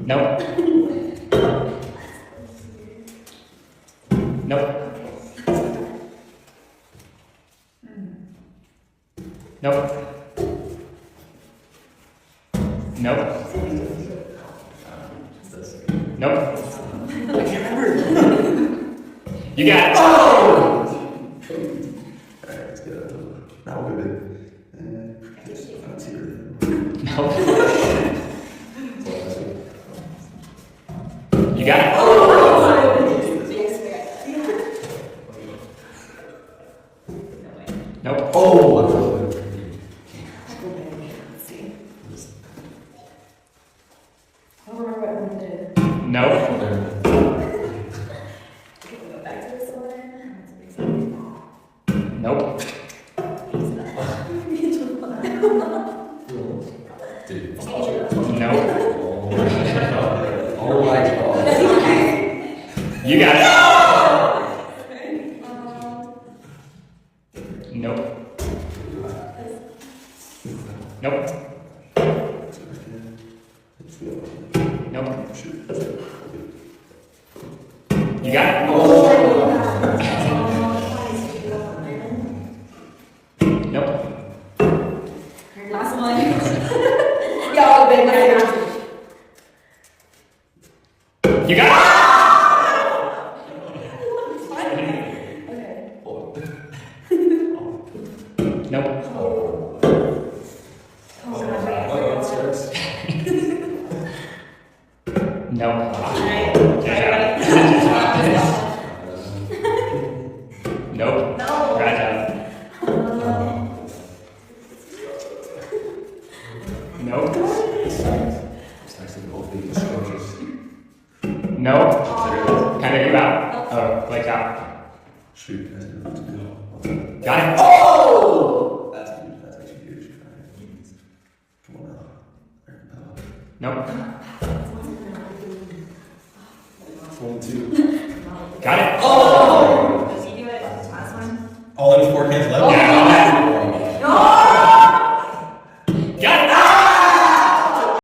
Nope. Nope. Nope. Nope. Nope. I can't remember. You got it. Oh! Alright, let's get a now we'll go big. And just let's see really. Nope. You got it. Oh! Nope. Oh! Nope. Nope. Nope. Oh my god. You got it. Nope. Nope. Nope. You got it. Nope. Last one. Y'all big one. You got it. Nope. Nope. Nope. No. Right out. Nope. Nope. Kind of you out? Oh, Blake's out. Shoot. Got it? Oh! That's huge. That's actually huge. Come on now. Nope. 22. Got it? Oh! Did you do it last one? All in 4 cans left? Yeah.